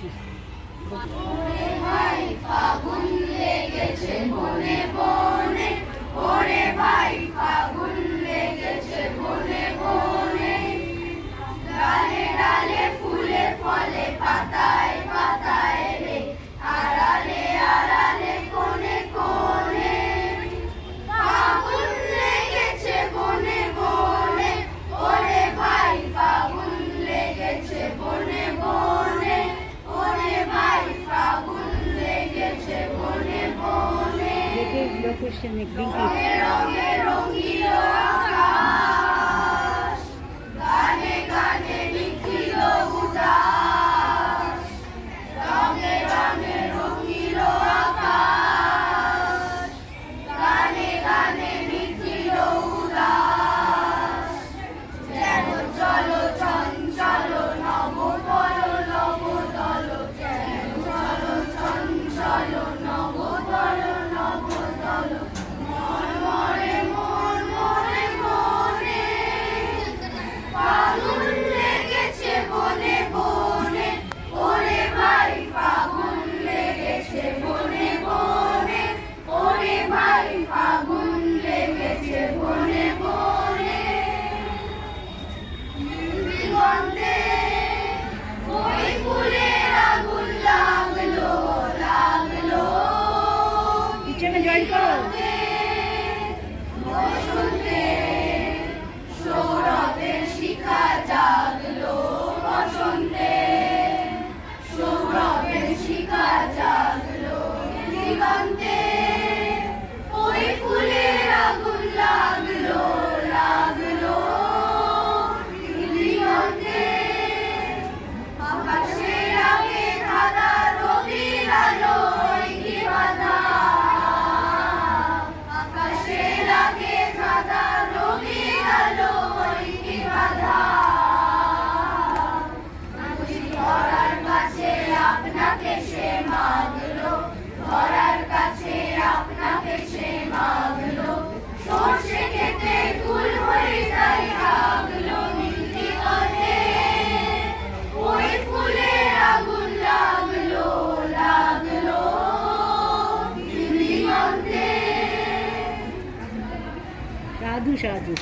বলছিস? ফাগুন লেগেছে বনে বনে, ওরে ভাই ফাগুন লেগেছে বনে বনে, ডালে ডালে ফুলে ফলে পাতায় পাতায় রে, আড়ালে আড়ালে কোণে কোণে। ফাগুন লেগেছে বনে বনে, ওরে ভাই ফাগুন লেগেছে বনে বনে, ওরে ভাই ফাগুন লেগেছে বনে বনে। রঙে রঙে রঙিল আকাশ, গানে গানে লিখিল উদাস। রঙে রঙে রঙিল আকাশ, গানে গানে লিখিল উদাস। যেন চলো চঞ্চল নবতল নবতল, যেন চলো চঞ্চল নবতল নবতল। মন মরে মন মরে মনে, ফাগুন লেগেছে বনে বনে, ওরে ভাই ফাগুন লেগেছে বনে বনে, ওরে ভাই ফাগুন লেগেছে বনে বনে। দিগন্তে ওই ফুলের আগুন লাগলো লাগলো, পিছনে জয়েন করো। বসন্তে সৌরভের শিখা জাগলো, বসন্তে সৌরভের শিখা জাগলো। দিগন্তে ওই ফুলের আগুন লাগলো লাগলো, দিগন্তে আকাশের আগে ধাঁধা রবির আলোয় কি বাধা, আকাশের আগে ধাঁধা রবির আলোয় কি বাধা। ধরার কাছে আপনাকে সে মাগলো, ধরার কাছে আপনাকে সে মাগলো, সর্ষে খেতে ফুল হয়ে তাই হাগলো। দিগন্তে ওই ফুলের আগুন লাগলো লাগলো, দিগন্তে। সাধু সাধু।